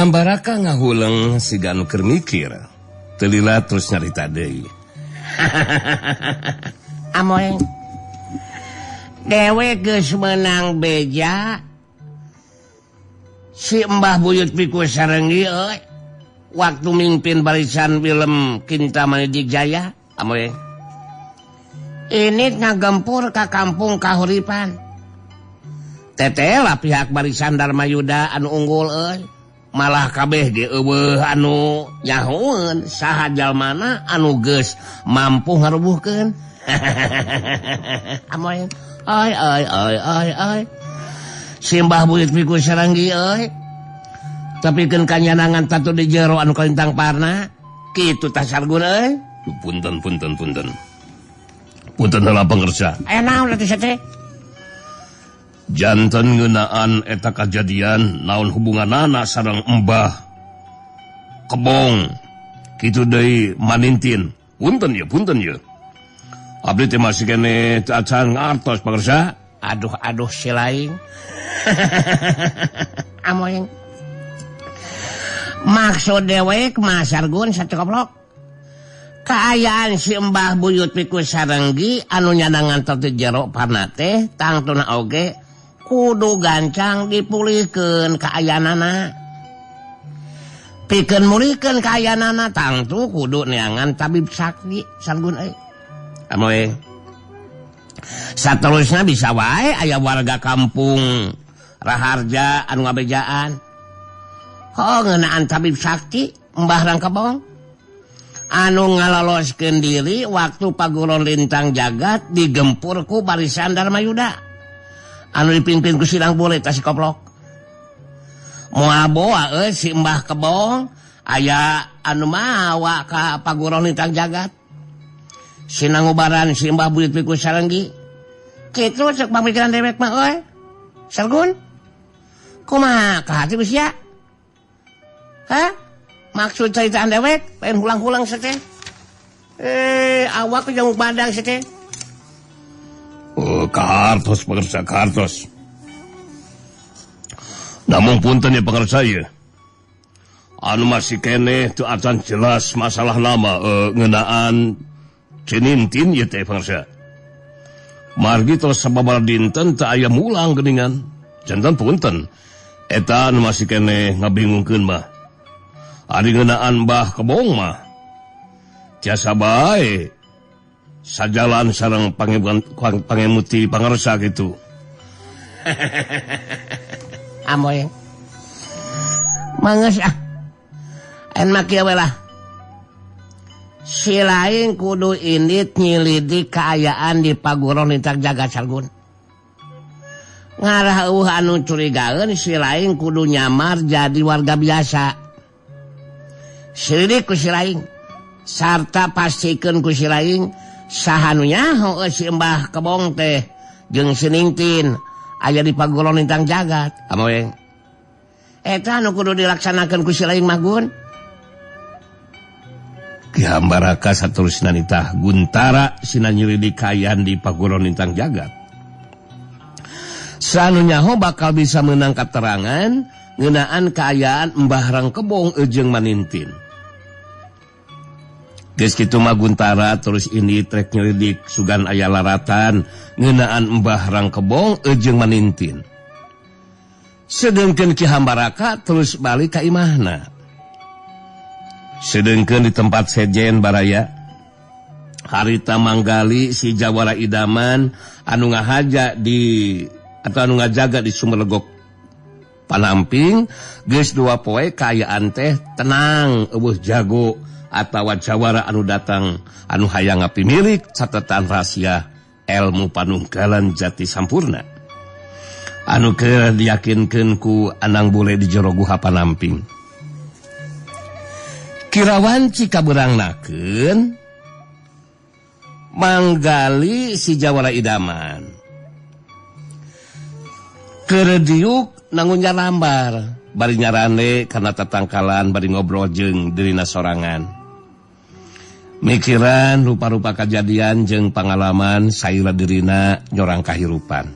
Hambaraka ngahulang siga anu keur mikir. Telila terus nyarita deui. Amoy. Dewe geus menang beja. Si Mbah Buyut Piku Sarenggi euy. Waktu mimpin barisan film Kinta Manidik Jaya. Amoy. Ini ngagempur ka kampung kahuripan. Tetela pihak barisan Dharma Yuda anu unggul euy. Malah kabeh ge eueuh anu nyahoeun saha jalmana anu geus mampu ngarubuhkeun. Amoy. Ai. Si Mbah Buyut Piku Sarenggi euy. Tapikeun kanyanangan tatu di jero anu kalintang parna. Kitu tah Sargun euy. Punten. Punten heula pangersa. Aya naon atuh sateh? Janten ngeunaan eta kajadian naon hubunganana sareng Mbah Kebong. Kitu deui manintin. Punten ya. Abdi teh masih kene acan ngartos pangersa. Aduh si laing. Amoy. Maksud dewe kumaha Sargun satu koplok. Kaayaan si Mbah Buyut Piku Sarenggi anu nyadangan teu jero parna teh tangtuna oge kudu gancang dipulihkeun kaayanana. Pikeun mulihkeun kaayanana tangtu kudu neangan tabib sakti Sargun euy. Amoy. Saterusna bisa wae aya warga kampung Raharja anu ngabejaan. Ngeunaan tabib sakti Mbah Rangkebong anu ngaloloskeun diri waktu paguron lintang jagat digempur ku barisan Dharma Yuda anu dipimpin ku Sidang Bule tah si koplok. Moal boa euy si Mbah Kebong aya anu mawa ka paguron lintang jagat. Sinangubaran si Mbah Buyut Piku Sarenggi. Kitu ceuk pamikiran dewek mah euy. Sargun. Kumaha ka hati geus ya? Hah? Maksud ceritaan dewek pengen hulang-hulang sateh. Awak jeung badang sateh. Kartos pangersa kartos. Namun punten ya pangersa ieu. Anu masih kene teu acan jelas masalah nama ngeunaan Cinintin ieu teh pangersa. Margi tos sababaraha dinten teu aya mulang geuningan. Janten punten. Eta anu masih kene ngabingungkeun mah. Ari ngeunaan Mbah Kebong mah tiasa bae sajalan sareng pangemuti pangarsa gitu. Amoy. Mangeus en makieu we lah. Si lain kudu indit nyilidik kaayaan di paguron lintang jagat Sargun. Ngarah eueuh anu curigaeun si lain kudu nyamar jadi warga biasa. Silidik ku si laing sarta pastikeun ku si laing saha nu nyaho si Mbah Kebong teh jeung si Ningtin aya di paguron lintang jagat. Amoy. Eta anu kudu dilaksanakeun ku si laing mah Gun. Ki Hambaraka saterusna nitah Guntara sina nyelidik kaayaan di paguron lintang jagat. Sanu nyaho bakal bisa meunang katerangan ngeunaan kaayaan Mbah Rangkebong jeung Manintin. Geus kitu mah Guntara terus ini trek nyelidik sugan aya laratan ngeunaan Mbah Rangkebong jeung Manintin. Sedengkeun Ki Hambaraka terus balik ka imahna. Sedengkeun di tempat sejen baraya harita manggali si Jawara Idaman anu ngahaja di atau anu ngajaga di Sumerlegok Panamping geus 2 poe kaayaan teh tenang eueuh jago atawa jawara anu datang anu hayang ngapimilik catatan rahasia ilmu panunggalan jati sampurna anu keur diyakinkeun ku Anang Bule di jero Guha Panamping. Kirawan cikabeurangnakeun manggali si Jawara Idaman keur diuk nangunya lambar bari nyarane kana tatangkalan bari ngobrol jeung dirina sorangan. Mikiran rupa-rupa kejadian jeung pangalaman saira dirina nyorang kahirupan.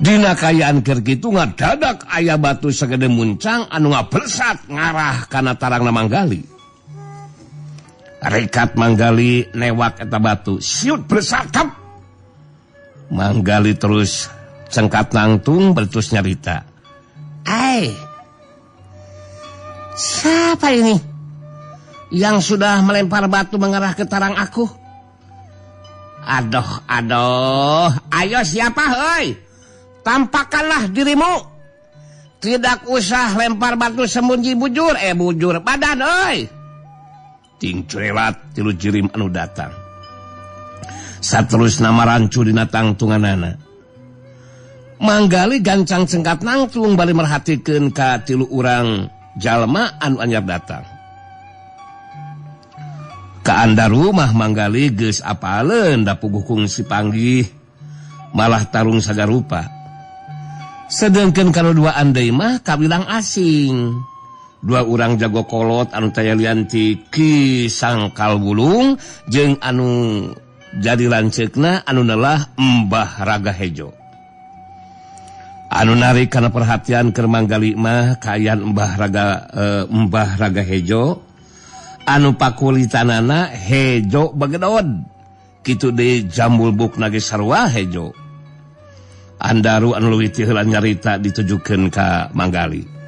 Dina kayaan keur kitu ngadadak aya batu sagede muncang anu ngabersat ngarah kana tarangna Manggali. Rekat Manggali newak eta batu, siut bersatap. Manggali terus cengkat nangtung bertus nyarita. Siapa ini yang sudah melempar batu mengarah ke tarang aku? Aduh, ayo siapa hei? Tampakkanlah dirimu. Tidak usah lempar batu sembunyi bujur badan hei. Ting curelat tilu jirim anu datang. Saterusna marancu dina tangtunganana. Manggali gancang cengkat nangtung bali merhatikeun ka tilu urang jalma anu anyar datang. Ka Andaru mah Manggali geus apaleun da puguh kungsi panggih malah tarung sagarupa. Sedengkeun kana dua andai mah kabilang asing. Dua urang jago kolot anu taya lian ti Ki Sangkal Wulung jeung anu jadi lanceukna anu neulah Mbah Ragahejo. Anu narik kana perhatian keur Manggali mah kaayaan Mbah Ragahejo anu pakulitanana Hejo Bagedod. Kitu deui Jambulbukna ge sarua Hejo. Andaru anu leuwih ti heula nyarita ditujukeun ka Manggali.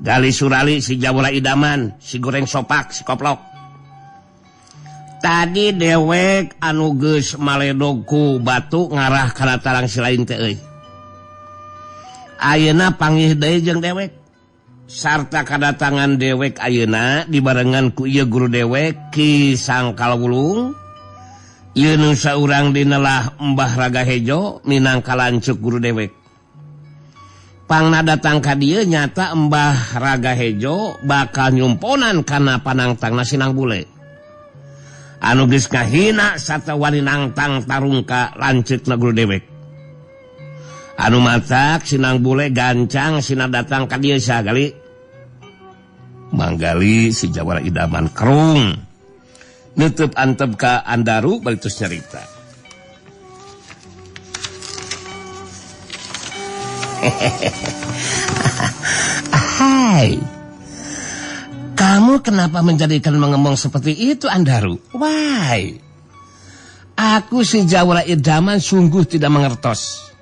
Gali Surali, si Jawara Idaman, si Goreng Sopak, si Koplok. Tadi dewek anu geus maledogku batu ngarah kana tarang si lain teh euy. Ayeuna panggih deui jeung dewek. Sarta kadatangan dewek ayeuna dibarengan ku ieu guru dewek Ki Sangkal Wulung. Ieu nu saurang dinalah Mbah Ragahejo minangka lancuk guru dewek. Pangna datang ka dieu nyata Mbah Ragahejo bakal nyumponan kana panangtangna Sinang Bule. Anu geus ngahina sarta wani nangtang tarung ka lanceukna guru dewek. Anu matak Sinang Bule gancang sina datang ka dieu sagali. Manggali si Jawara Idaman kerung. Neuteub antep ka Andaru bari tos nyarita. Hai, kamu kenapa menjadikan mengemong seperti itu, Andaru? Why? Aku si Jawara Idaman sungguh tidak mengertos.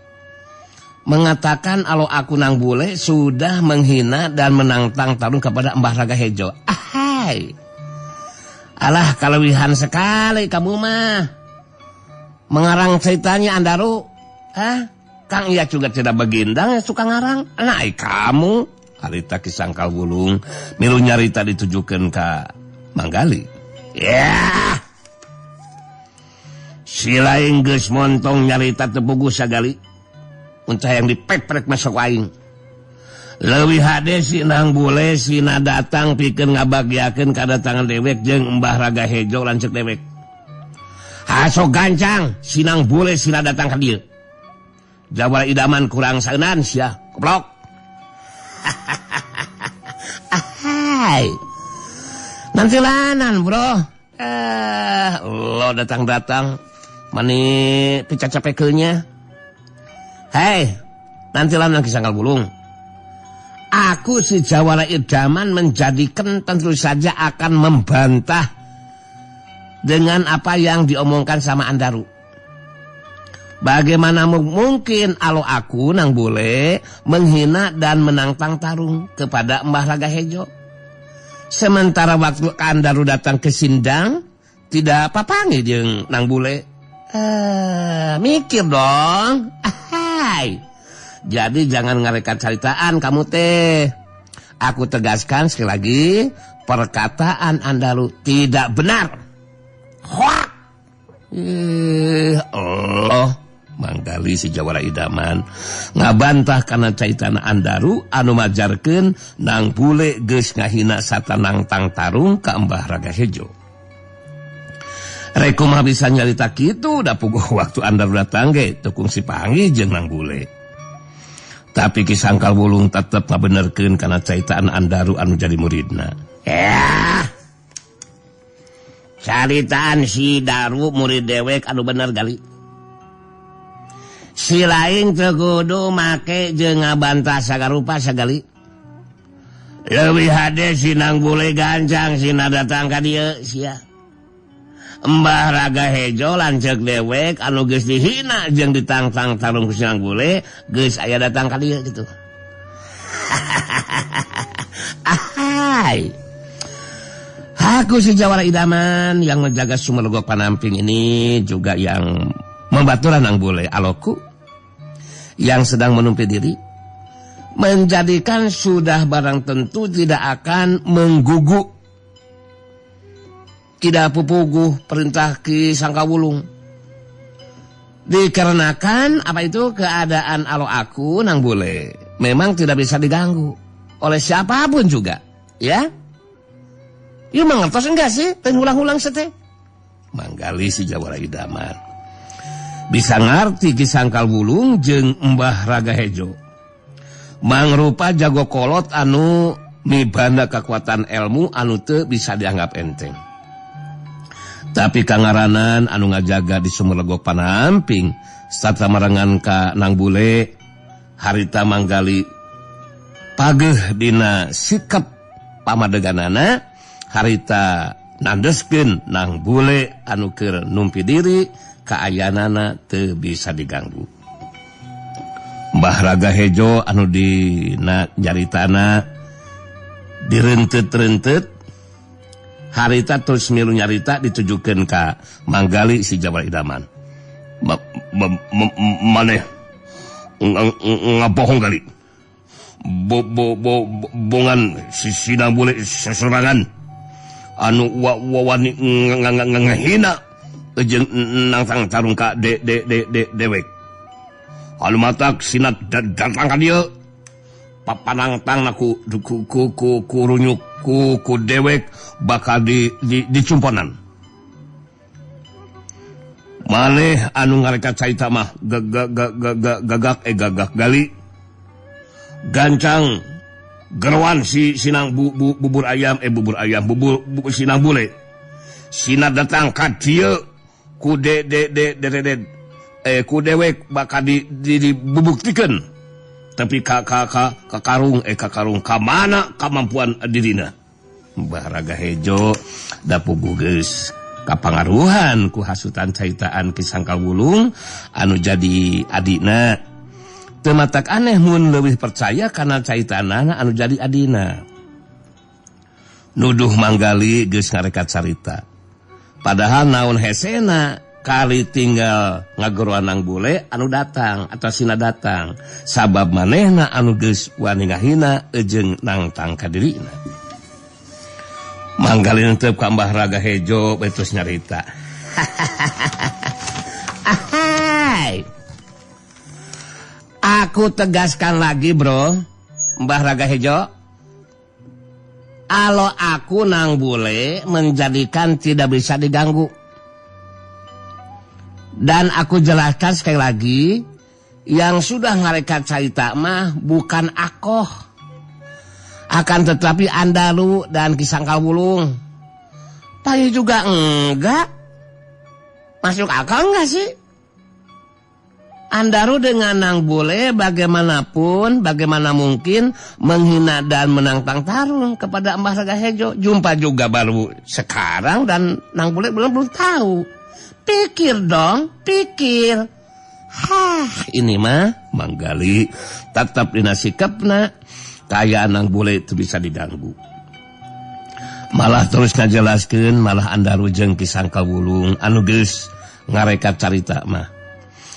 Mengatakan kalau aku Nang Bule sudah menghina dan menantang tarung kepada Mbah Ragahejo. Hai, alah kelewihan sekali kamu mah. Mengarang ceritanya, Andaru. Kang iya juga tidak begindang ya suka ngarang. Nah, kamu harita Ki Sangkal Wulung milu nyarita ditujukeun ka Manggali. Ya. Si lain geus montong nyarita teu puguh sagali. Mun yang dipeprek masuk aing. Leuwih hade si Nang Bule sina datang pikeun ngabagyakeun kadatangan dewek jeung Mbah Ragahejo lanceuk dewek. Hasok gancang si Nang Bule sina datang ka dieu. Jawara Idaman kurang saeunan sia, Koplok. Hai. Nantilanan, Bro. Lo datang-datang mani picacapekeunnya. Hei, nantilanan Ki Sangkal Wulung. Aku si Jawara Idaman menjadikan tentu saja akan membantah dengan apa yang diomongkan sama Andaru. Bagaimana mungkin kalau aku Nang Bule menghina dan menantang tarung kepada Mbah Ragahejo. Sementara waktu Andaru datang ke Sindang tidak papangi jeung Nang Bule. Mikir dong. Hai. Jadi jangan ngarekat caritaan kamu teh. Aku tegaskan sekali lagi, perkataan Andaru tidak benar. Hoak. Allah. Manggali si Jawara Idaman ngabantah kana caitana Andaru anu majarkeun Nang Bule geus ngahina satanang tang tarung ka Mbah Ragahejo. Rek kumaha bisa nyarita kitu da puguh waktu Andaru datang ge teu kungsi panggih jeung Nang Bule. Tapi Ki Sangkal Wulung tetep ngabenerkeun kana caitaan Andaru anu jadi muridna. Ya. caritaan si Daru murid dewek anu bener gali. Si lain teu kudu make jeung ngabantah sagarupa sagali. Leuwih hade sinang bule gancang sina datang ka dieu sia. Mbah Raga Hejo lanceuk dewek anu geus dihina jeung ditangtang tarung ku sinang bule geus aya datang ka dieu gitu. Ahai. Aku si Jawara Idaman yang menjaga Sumerlegok Panamping ini juga yang membaturan nang bule aloku yang sedang menumpi diri menjadikan sudah barang tentu tidak akan menggugu tidak pupuguh perintah Ki Sangkawulung dikarenakan apa itu keadaan alo aku nang bule memang tidak bisa diganggu oleh siapapun juga ya. Ieu mangertos enggak sih? Teu ulang-ulang sete. Manggali si Jawara Idaman. Bisa ngarti Ki Sangkawulung jeung Mbah Raga Hejo. Mangrupa jago kolot anu mibanda kekuatan ilmu anu teu bisa dianggap enteng. Tapi kangaranan anu ngajaga di Sumerlegok Panamping sarta marangan ka nang bule harita manggali pageuh dina sikap pamadeganana harita nandeskeun nang bule anu keur numpi diri kaayanana teu bisa diganggu. Mbah Raga Hejo anu dina nyaritana direunteut-reunteut harita terus milu nyarita ditujukeun ka manggali si Jawara Idaman. Maneh ngabohong kali. Bongan si sinang bule seserangan anu wani ngahina jeung nangtang tarung ka dewek anu matak sinat datang ka dieu papanangtang ku runyuk ku dewek bakal dicumponan maneh anu ngarekat caita mah gagak gali gancang gerwan si sinang bubur ayam sinang bule sina datang ka dieu ku ku dewek bakal dibubuktikeun tapi ka karung ka mana kemampuan dirina. Mbah Raga Hejo da puguh geus kapangaruhan ku hasutan caitaan Ki Sangkawulung anu jadi adina. Teu matak aneh mun leuwih percaya kana caitanana anu jadi adina. Nuduh manggali geus ngarekat carita. Padahal naon hesena kali tinggal ngageruan nang bule anu datang atau sina datang. Sabab manehna anu geus wani ngahina jeung nangtang ka dirina. Manggali neuteub ka Mbah Raga Hejo betus nyarita. Ahai. Aku tegaskan lagi bro, Mbah Raga Hejo. Alo aku nang bule menjadikan tidak bisa diganggu. Dan aku jelaskan sekali lagi, yang sudah ngarekat caita mah bukan akoh. Akan tetapi Andaru dan Ki Sangkawulung. Tapi juga enggak. Masuk akal enggak sih? Andaru dengan nang bule bagaimanapun, bagaimana mungkin menghina dan menantang tarung kepada Mbah Raga Hejo. Jumpa juga baru sekarang dan nang bule belum tahu. Pikir dong, pikir. Ini mah manggali tetap dina sikapna kaya nang bule itu bisa diganggu. Malah terus ngajelaskeun malah Andaru jeung Ki Sangkawulung anu geus ngarekat carita mah.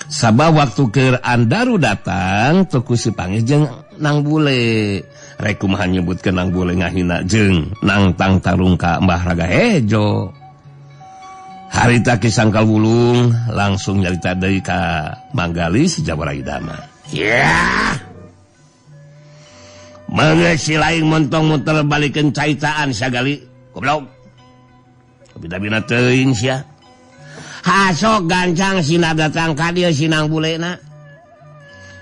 Sabab waktu keur Andaru datang tuku si panggih jeung nang bule. Rek kumaha nyebutkeun nang bule ngahina jeung nangtang tarung ka Mbah Raga Hejo. Harita Ki Sangkawulung langsung nyarita deui ka manggali si Jawara Idaman. Ya. Mangga si laing montong muter balikeun caitaan sagali. Goblok. Bida-bina teuing sia. Hasok gancang sina datang ka dieu sinang bulena.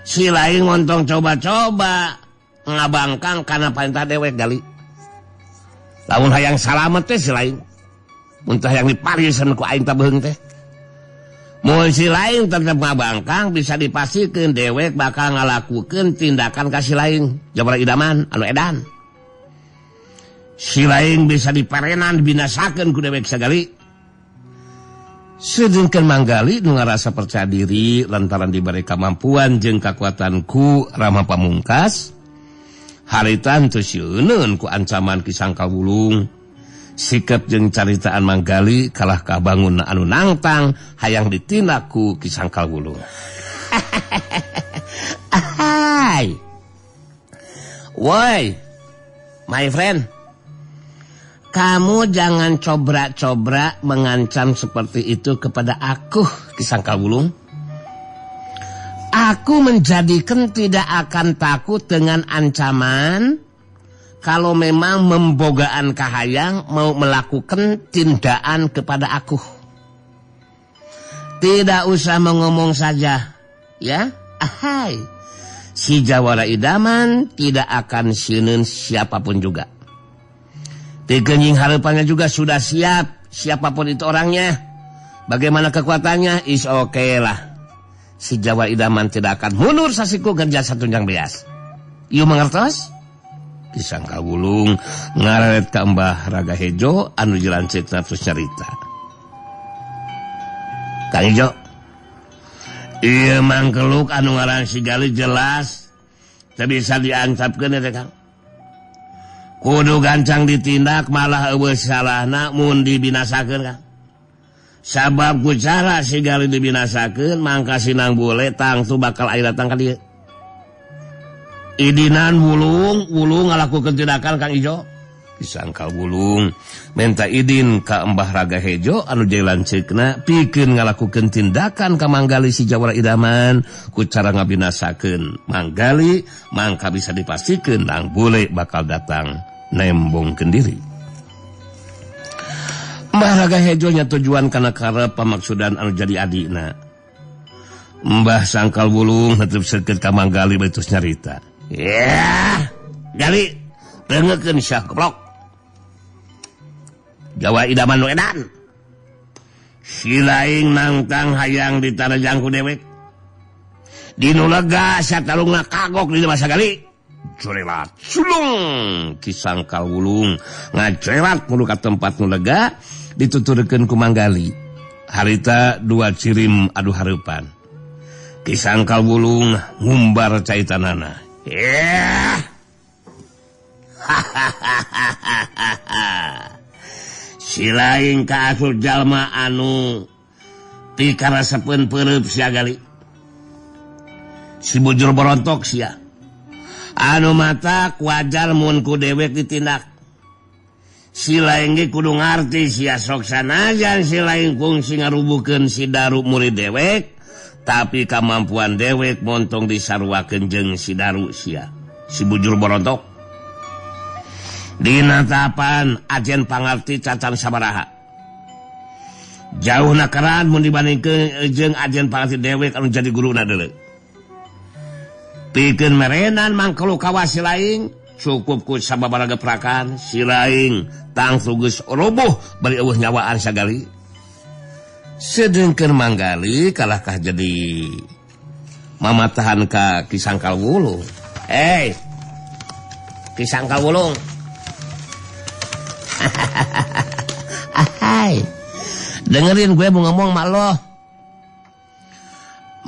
Si laing montong coba-coba ngabangkang kana perintah dewek gali. Lamun hayang salamet teh si laing. muntah yang diparisan ku aing tabeung teh. Mun si lain tetep ngabangkang bisa dipastikan dewek bakal ngalakukeun tindakan ka si lain jabara idaman anu edan. Si lain bisa diparenan dibinasakeun ku dewek sagali. Sedengkeun manggali nu ngarasa percaya diri lantaran diberi kemampuan jeung kakuatan ku Rama Pamungkas. Harita teu sieuneun ku ancaman Ki Sangkawulung. Sikap jeung caritaan manggali kalah kabangun anu nangtang hayang ditindak ku Ki Sangkawulung. Hai. Woi, my friend. Kamu jangan cobra-cobra mengancam seperti itu kepada aku, Ki Sangkawulung. Aku menjadikan tidak akan takut dengan ancaman kalau memang membogaan kahayang mau melakukan tindakan kepada aku. Tidak usah mengomong saja, ya. Ahai, si Jawara Idaman tidak akan sieun siapapun juga. Tikenying harapannya juga sudah siap, siapapun itu orangnya. Bagaimana kekuatannya, is okay lah. Si Jawara Idaman tidak akan mundur sasiku kerja satunjang beas. You mengertos? Ki Sangkawulung ngaret ka Mbah Raga Hejo anu jelancetna terus nyarita. Kang Ijo, ieu mangkeluk anu ngaran si Gali jelas teu bisa diancapkeun teh Kang. Kudu gancang ditindak malah eueuh salahna mun dibinasakeun Kang. Sabab ku cara si Gali dibinasakeun mangka Sinang Bule tangtu bakal aya datang ka dieu. Idinan wulung ngalakukeun tindakan Kang Ijo. Ki Sangkawulung minta idin ka Mbah Raga Hejo anu jailanceukna pikeun ngalakukeun tindakan ka manggali si Jawara Idaman ku cara ngabinasakeun manggali mangka bisa dipastikeun Nang Bule bakal datang nembongkeun diri. Mbah Raga Hejo nya tujuan kana karep pamaksudan anu jadi adina. Mbah Sangkawulung netep seukeut ka manggali betus nyarita. Ya, Gali, dengekeun Syah goblok. Jawa Idaman nu edan. Si laing nangtang hayang ditarajang ku dewek. Dinu lega satalungna kagok di masa Gali. Corelat sulung Ki Sangkawulung ngacorelat mulu ka tempat nu lega dituturkeun ku manggali. Harita dua cirim adu hareupan. Ki Sangkawulung ngumbar caitanana. Ya. Si lain ka asul jalma anu pikarasepeun peureub sia Gali. Si bujur borontok sia. Anu mata wajar mun ku dewek ditindak. Si lain ge kudu ngarti sia sok sanajan si lain kungsi ngarubukeun si daru murid dewek. Tapi kemampuan dewek montong disarwakeun jeung si daru sia. Si bujur borontok. Dina tapan ajen pangarti cacan sabaraha. Jauh nakaran mun dibandingkeun jeung ajen pangarti dewek anu jadi guruna deuleu. Pikeun merenan mangkelu kawas si laing cukup ku sababaraha geprakan si laing tangtu geus roboh bari eueuh nyawaan sagali. Sedengkeun manggali kalahkah jadi mamatahan ka Ki Sangkawulung. Hey, Ki Sangkawulung. Hai, dengerin gue mau ngomong mak lo.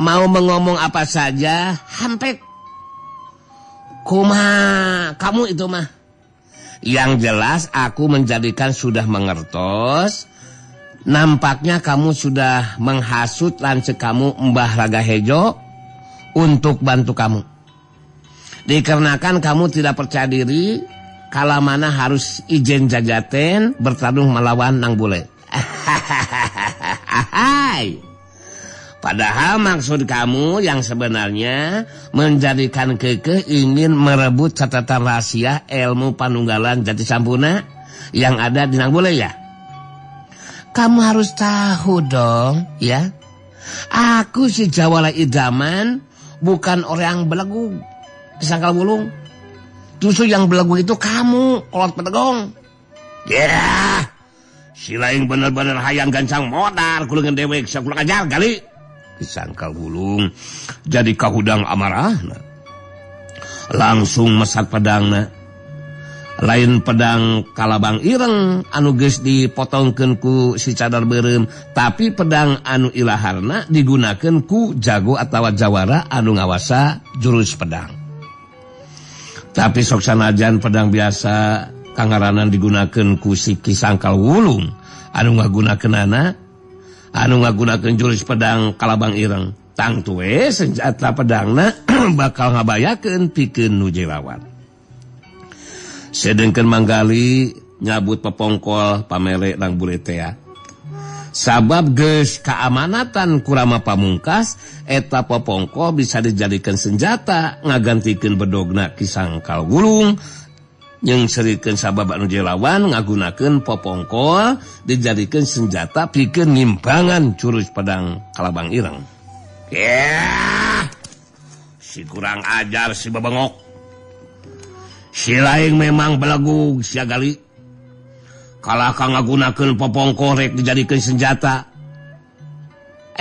Mau mengomong apa saja, hampir. Kumaha kamu itu mah. Yang jelas aku menjadikan sudah mengertos. Nampaknya kamu sudah menghasut lancek kamu Mbah Raga Hejo untuk bantu kamu. Dikarenakan kamu tidak percaya diri, kala mana harus ijen jajaten bertarung melawan Nang Bule. Padahal maksud kamu yang sebenarnya menjadikan kekeh ingin merebut catatan rahasia ilmu panunggalan Jati Sampurna yang ada di Nang Bule ya? Kamu harus tahu dong, ya. Aku si Jawara Idaman bukan orang yang belagu. Ki Sangkawulung. Justru yang belagu itu kamu, kolot pedegong. Ya, Silaing bener-bener hayang gancang modal kulengan dewek sok kurang ajar gali. Kisangkal Wulung jadi kahudang amarahna. Langsung mesat pedangna. Lain pedang kalabang ireng anu geus dipotongkeun ku si cadar beureum, tapi pedang anu ilaharna digunakeun ku jago atawa jawara anu ngawasa jurus pedang. Tapi sok sanajan pedang biasa kangaranan digunakeun ku si Kisangkal Wulung anu ngagunakeunana anu ngagunakeun jurus pedang kalabang ireng, tangtu we senjata pedangna bakal ngabayakeun pikeun nu jelawan. Sedengkeun manggali nyabut pepongkol pamere nang buletea. Sabab geus keamanatan kurama pamungkas eta pepongkol bisa dijadikan senjata ngagantikeun bedogna Kisangkal Wulung. Yang serikeun sabab anu jelawan ngagunakeun popongkol dijadikan senjata pikeun ngimbangan jurus pedang kalabang ireng. Si kurang ajar si babengok. Si laing memang belagu sia gali. Kalah ka ngagunakeun popongkol rek dijadikeun senjata.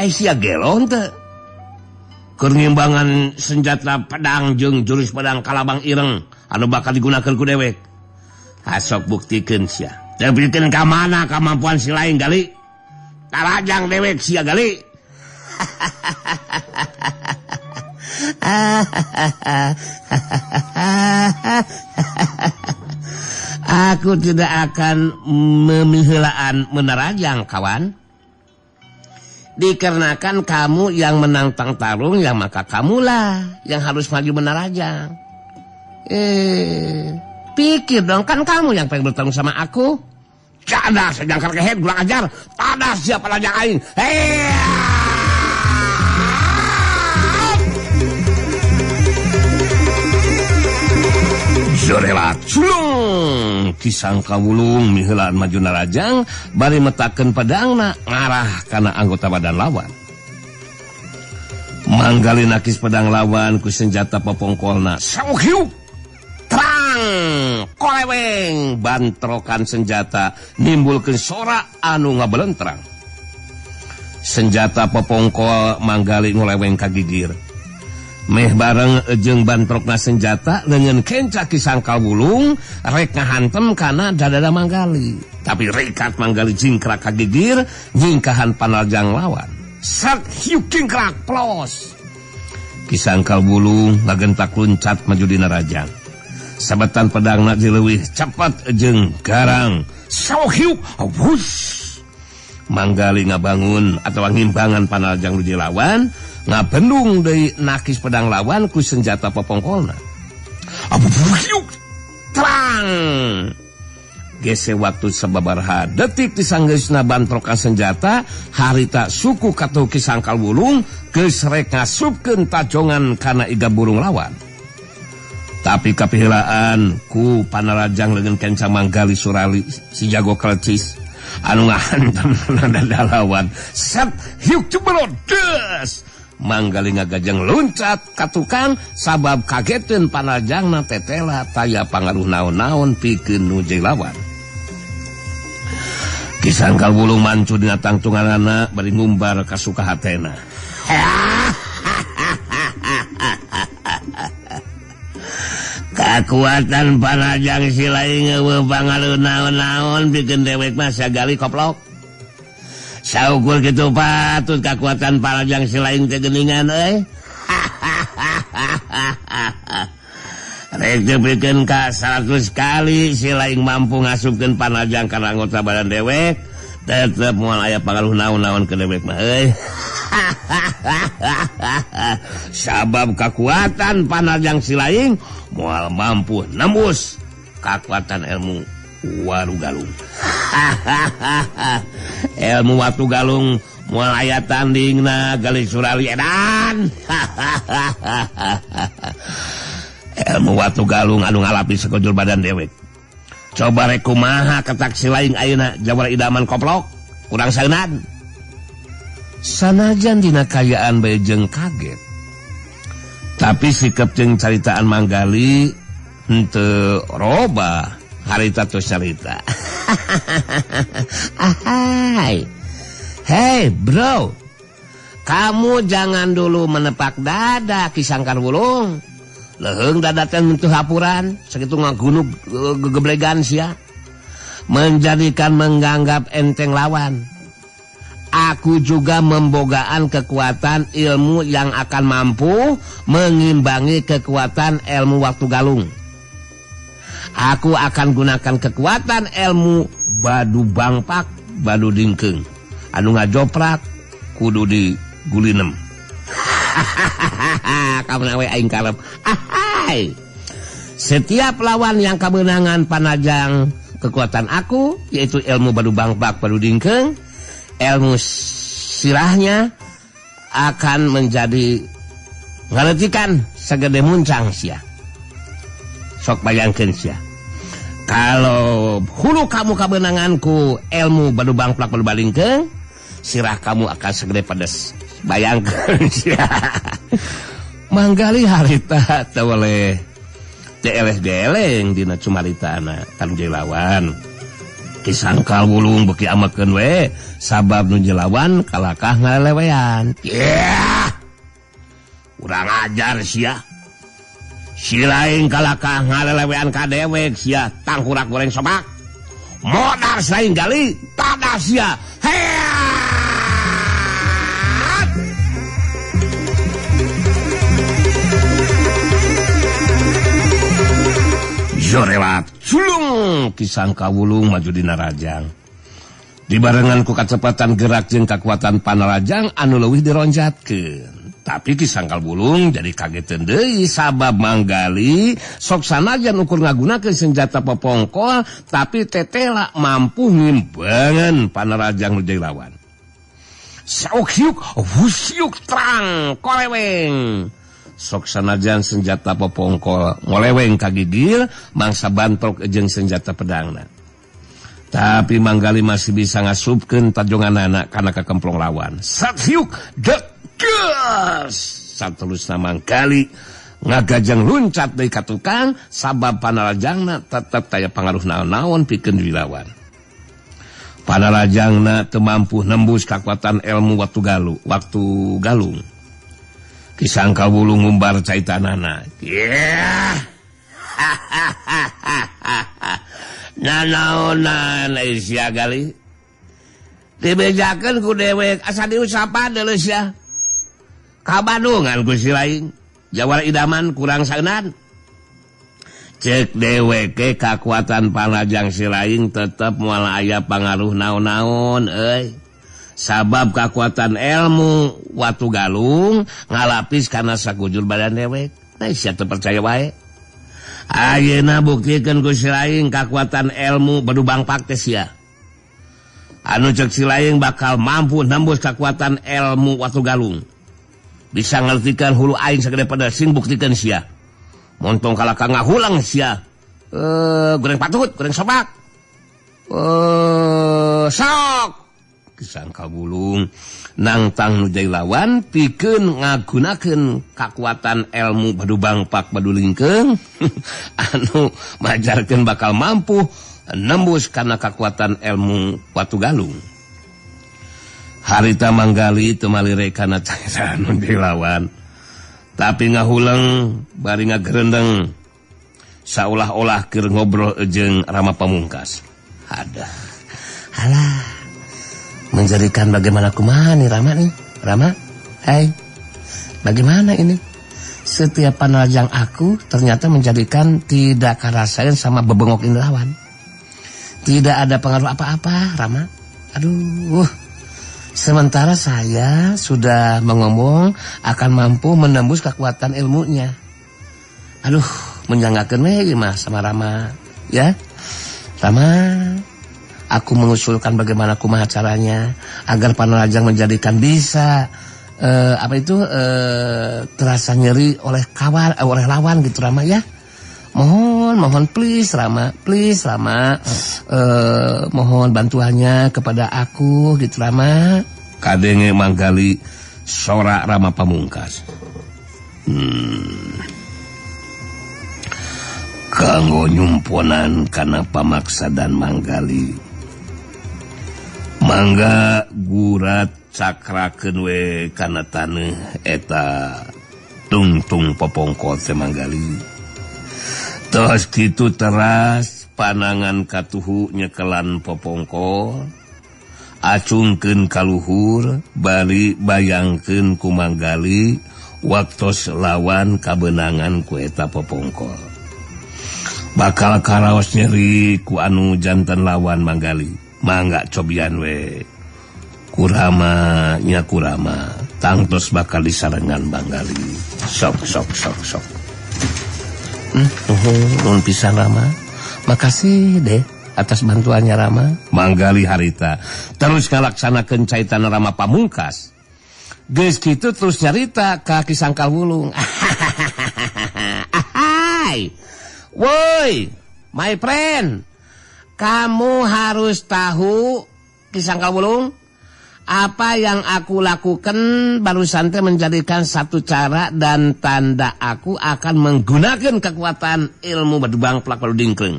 Sia gelon teu. Keur ngimbangan senjata pedang jeung jurus pedang kalabang ireng anu bakal digunakeun ku dewek. Hasok buktikeun sia. Teu pikeun ka mana kamampuan si lain gali. Tarajang dewek sia gali. Aku tidak akan memiheulaan menerajang kawan. Dikarenakan kamu yang menantang tarung, ya maka kamulah yang harus maju menerajang. Pikir dong, kan kamu yang pengen bertarung sama aku. Cadas, jangkar kehead, kurang ajar. Tadas siapa lajang aing. Zorelat sulung Kisangkal Wulung miheulaan maju narajang bari metakeun pedangna ngarah kana anggota badan lawan. Manggali nakis pedang lawan ku senjata popongkolna. Sauhiu terang koleweng bantrokan senjata nimbulkeun sora anu ngabelentrang. Senjata popongkol manggali ngoleweng ka gigir. Meh bareng jeung bantrokna senjata leungeun kenca Kisangkal Wulung rek ngahantem kana dadada manggali. Tapi rekat manggali jingkrak ka gigir nyingkahan panarjang lawan. Sat hiu kingkrak plos. Kisangkal Wulung ngagentak luncat maju dina rajang. Sabetan pedangna dileuwih cepat jeung garang. Sauhiu wush. Manggali ngabangun atawa ngimbangan panarjang nu dilawan. Ngabendung dari nakis pedang lawan ku senjata popongkolna. Terang. Gese waktu sababaraha detik disanggeusna bantrokan senjata harita suku katu Kisangkal Wulung geus rek ngasupkeun tajongan kana iga burung lawan. Tapi kapihelaan ku panarajang leungeun kenca manggali surali si jago kelecis anu ngahantem dada lawan. Set hiuk cebolodes. Manggali ngagajeng luncat katukang sabab kageteun panarjangna tetela taya pangaruh naon-naon pikeun nu jelawan. Kisangkal Wulung mancu dina tangtunganana bari ngumbar ka sukahatena. Kakuatan panarjang si laing eueuh pangaruh naon-naon pikeun dewek mah sagali koplok. Saukur kitu patut kakuatan panarjang si laing teh geuningan euy. Rek tepikeun ka 100 kali si laing mampu ngasupkeun panarjang kana anggota badan dewek, tetep moal aya pangaruh naon-naon ke dewek mah euy. Sabab kakuatan panarjang si laing moal mampu nembus kakuatan ilmu Waru Galung. Ilmu Watu Galung moal aya tandingna gali surali edan. Ilmu Watu Galung anu ngalapi sekujur badan dewek. Coba rek kumaha ketak si laing ayeuna jawara idaman koplok kurang saeunan. Sanajan dina kayaan bae jeung kaget. Tapi sikep jeung caritaan manggali henteu robah harita tos carita. Hei bro, kamu jangan dulu menepak dada Ki Sangkar Wulung. Leheung dada teh untuk hapuran, sakitu ngagunug gegeblegan sia. Menjadikan menganggap enteng lawan. Aku juga membogaan kekuatan ilmu yang akan mampu mengimbangi kekuatan ilmu waktu galung. Aku akan gunakan kekuatan ilmu badu bangpak, badu dingkeung. Anu ngajoprak kudu di gulinem. Kamu nawe aing kalep. Setiap lawan yang kemenangan panajang kekuatan aku, yaitu ilmu badu bangpak, badu dingkeung, ilmu sirahnya akan menjadi ngaletikan segede muncang sia. Sok bayangkeun sia. Kalau hulu kamu kemenanganku ilmu badu bangpak, badu dingkeung, sirah kamu akan segede pedes. Bayangkan sia. Manggali harita teu oleh DLS-DLeng dina cumaritana kan jelawan. Ki Sangkar Wulung beuki amakeun we sabab nu jelawan kalakah ngalelewean. Urang ajar sia. Si lain kalakah ngalelewean ka dewek sia tangkurak goreng sobak. Modar saing gali tada sia. Jorewat sulung Ki Sangkar Wulung maju dina rajang. Dibarengan ku kacepatan gerak jeung kakuatan panarajang anu leuwih dironjatkeun. Tapi Ki Sangkar Wulung jadi kageteun deui sabab manggali sok sanajan ukur ngagunakeun senjata popongkol tapi tetela mampu ngimbangan panarajang nu lawan. Sauk hiuk wusyuk terang koleweng. Sok sanajan senjata popongkol ngoleweng kagigil mangsa bantrok jeung senjata pedangna. Tapi manggali masih bisa ngasupkeun tajonganana kana kakemplong lawan. Satyuk deges saterusna manggali ngagajeng luncat deui ka tukang sabab panarajangna tetep taya pangaruh naon-naon pikeun dilawan. Panarajangna teu mampu nembus kakuatan ilmu waktu galung. Ki Sangkar Wulung ngumbar caitanana. Nanaonan sia gali. Dibejakeun ku dewek asa diusapan deuleu sia. Ka Bandungan ku si lain. Jawara idaman kurang saeunan. Cek dewek ke kakuatan panajang si lain tetep moal aya pangaruh naon-naon euy. Sabab kekuatan ilmu watu galung ngalapis karena sakujur badan dewek. Nah sia teu percaya wae. Ayeuna buktikeun ku si laing kekuatan ilmu badu bangpak teh sia. Anu cek si laing bakal mampu nembus kekuatan ilmu watu galung. Bisa ngartikeun hulu aing sagede pedesing buktikeun sia. Montong kalaka ngahulang sia. Goreng patut, goreng sobak. Sok Ki Sangkar Wulung nangtang nu jai lawan pikeun ngagunakeun kakuatan ilmu badu bangpak badu lingkeung anu majarkeun bakal mampu nembus kana kakuatan ilmu watu galung. Harita manggali teu malire kana cairan nu jai lawan tapi ngahuleung bari ngagerendeng saolah-olah keur ngobrol jeung Rama Pamungkas. Halah menjadikan bagaimana kumaha nih Rama nih? Rama, bagaimana ini? Setiap panajang aku ternyata menjadikan tidak karasain sama bebengok lawan. Tidak ada pengaruh apa-apa, Rama. Aduh, sementara saya sudah mengomong akan mampu menembus kekuatan ilmunya. Aduh, menjanggakeun we mah sama Rama, ya. Rama, aku mengusulkan bagaimana kumaha caranya agar panarajang menjadikan bisa terasa nyeri oleh kawan oleh lawan gitu Rama ya. Mohon please Rama, mohon bantuannya kepada aku gitu Rama. Kadenge manggali sorak Rama Pamungkas. kanggo nyumponan kana pamaksa dan manggali. Mangga gurat cakrakeun we kana taneuh eta tungtung popongko teh manggali. Tos kitu teras panangan katuhu nyekelan popongko, acungkeun ka luhur bari bayangkeun ku manggali waktos lawan kabenangan ku eta popongko. Bakal karaos nyeri ku anu janten lawan manggali. Mangga cobian we kurama nya kurama tangtos bakal disarengan manggali. Sok. Nun pisan Rama. Makasih deh atas bantuannya Rama. Manggali harita terus ngalaksanakeun caitan Rama pamungkas. Geus kitu terus nyarita ka Ki Sangkal Wulung. Ahai. Woi, my friend. Kamu harus tahu Ki Sangkal Wulung, apa yang aku lakukan barusan teh menjadikan satu cara dan tanda aku akan menggunakan kekuatan ilmu Badubang Plak Padu Dingkleng.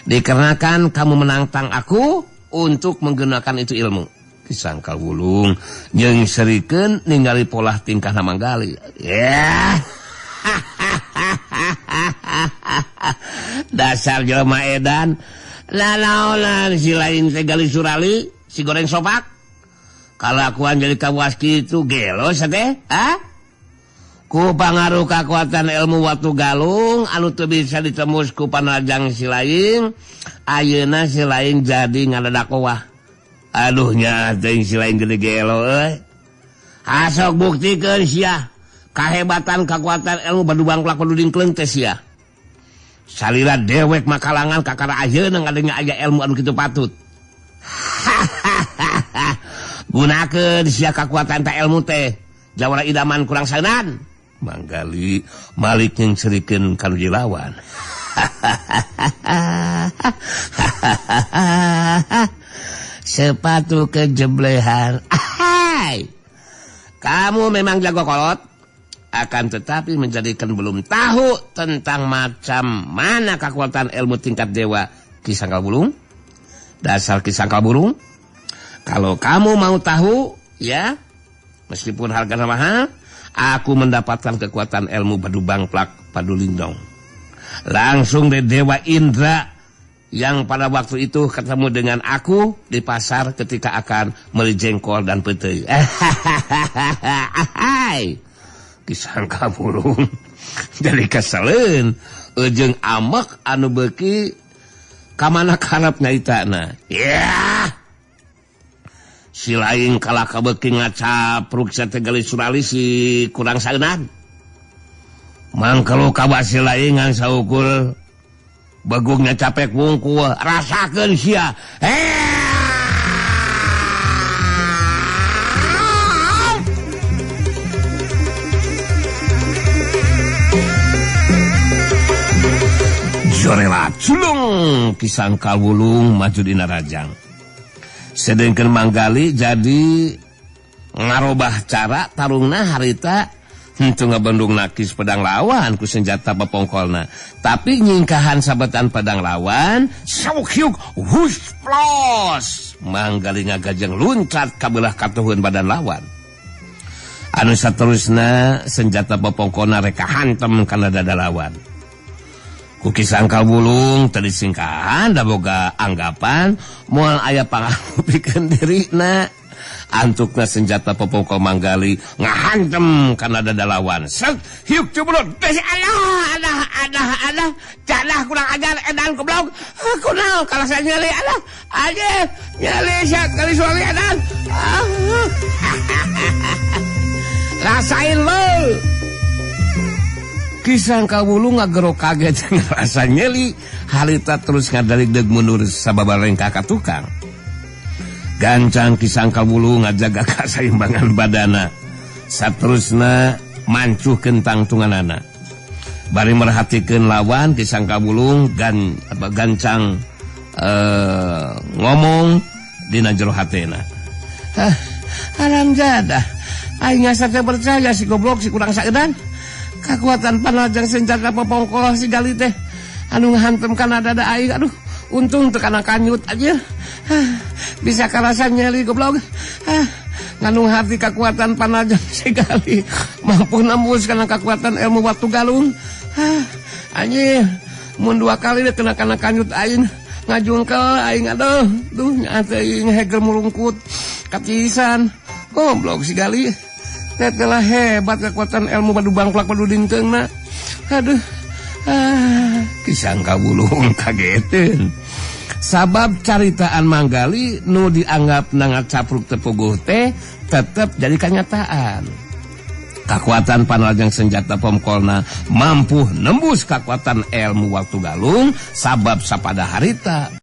Dikarenakan kamu menantang aku untuk menggunakan itu ilmu. Ki Sangkal Wulung jeung serikeun ningali pola tingkah Manggali. Ya. Dasar jelema edan. Lalaolan si lain teh gali surali, si goreng sopak. Kalakuan jadi kawas kitu gelo teh, ha? Ku pangaruh kekuatan ilmu watu galung anu teu bisa ditembus ku panajang si lain, ayeuna si lain jadi ngadadak owah. Aduh nya teh si lain gede gelo euy. Hasok buktikeun sia kahebatan kekuatan ilmu Badubang Plak Padu Dingkleng teh sia. Salira dewek makalangan kakara ayeuna ngadenya aya ilmu anu kitu patut. Gunakeun sia kekuatan teh ilmu teh jawara idaman kurang saeunan. Manggali Malik yang cerikeun ka lawan. Sepatu kejeblehan. Kamu memang jago kolot, akan tetapi menjadikan belum tahu tentang macam mana kekuatan ilmu tingkat dewa Ki Sangkal Wulung. Dasar Ki Sangkal Wulung, kalau kamu mau tahu, ya, meskipun harganya mahal, aku mendapatkan kekuatan ilmu Badubang Plak Padu Lindong. Langsung dari Dewa Indra yang pada waktu itu ketemu dengan aku di pasar ketika akan beli jengkol dan petai. Ki Sangkal Wulung jadi keseleun ujung amak anu beuki kamana karep nyaitana. Ya. Si lain kalah kabeuki ngacapruk sategali surali si kurang saeunan. Mangkelu kawas si lain ngan saukur bagugnya capek wungkul rasakeun sia. Jorela culung Ki Sangkal Wulung maju dina rajang. Sedengkeun Manggali jadi ngarobah cara tarungna harita henteu ngabendung nakis pedang lawan ku senjata bapongkolna. Tapi nyingkahan sabetan pedang lawan saukyuk hush plos. Manggali ngagajeng luncat ka beulah katuhun badan lawan. Anu saterusna senjata bapongkolna rek hantem kana dada lawan. Ki Sangkal Wulung tadi singkahan da boga anggapan moal aya pangaruh pikeun dirina. Antukna senjata popongko Manggali ngahantem kana dada lawan. Sek hiuk cubrut. Adah. Cadah kurang ajar edan goblok. Kunaon kalau saya nyali adah. Aja nyali sia kali suami edan. Rasain lo. Ki Sangkal Wulung ngagero kaget ngerasa nyeli. Harita terus ngadalig-deg mundur sababareng ka tukang. Gancang Ki Sangkal Wulung ngajaga kasaimbangan badana. Saterusna mancuh kentang tunganana. Bari merhatikeun lawan Ki Sangkal Wulung gancang ngomong dina jero hatena. Alam jadah. Aing asa teh percaya si goblok si kurang saeudan. Kekuatan panajang senjata popongkol si gali teh anu ngahantem kana dada aing. Aduh, untung teu kana kanyut aja. Bisa karasa nyeri goblok. Ngandung hati kekuatan panajang si gali mampu nembus kana kekuatan ilmu waktu galung. Anjir, mun 2 kali deh kena kana kanyut aing ngajungkel aing. Aduh, teuing hegel mulungkut kapisan. Goblok si gali. Tetelah hebat kekuatan ilmu badu bangklak badu dinteungna. Aduh. Kisang kabulung kageteun. Sabab caritaan Manggali nu dianggap nangat capruk tepuguh teh tetep jadi kenyataan. Kekuatan panajang senjata pomkolna mampu nembus kekuatan ilmu waktu galung sabab sapada harita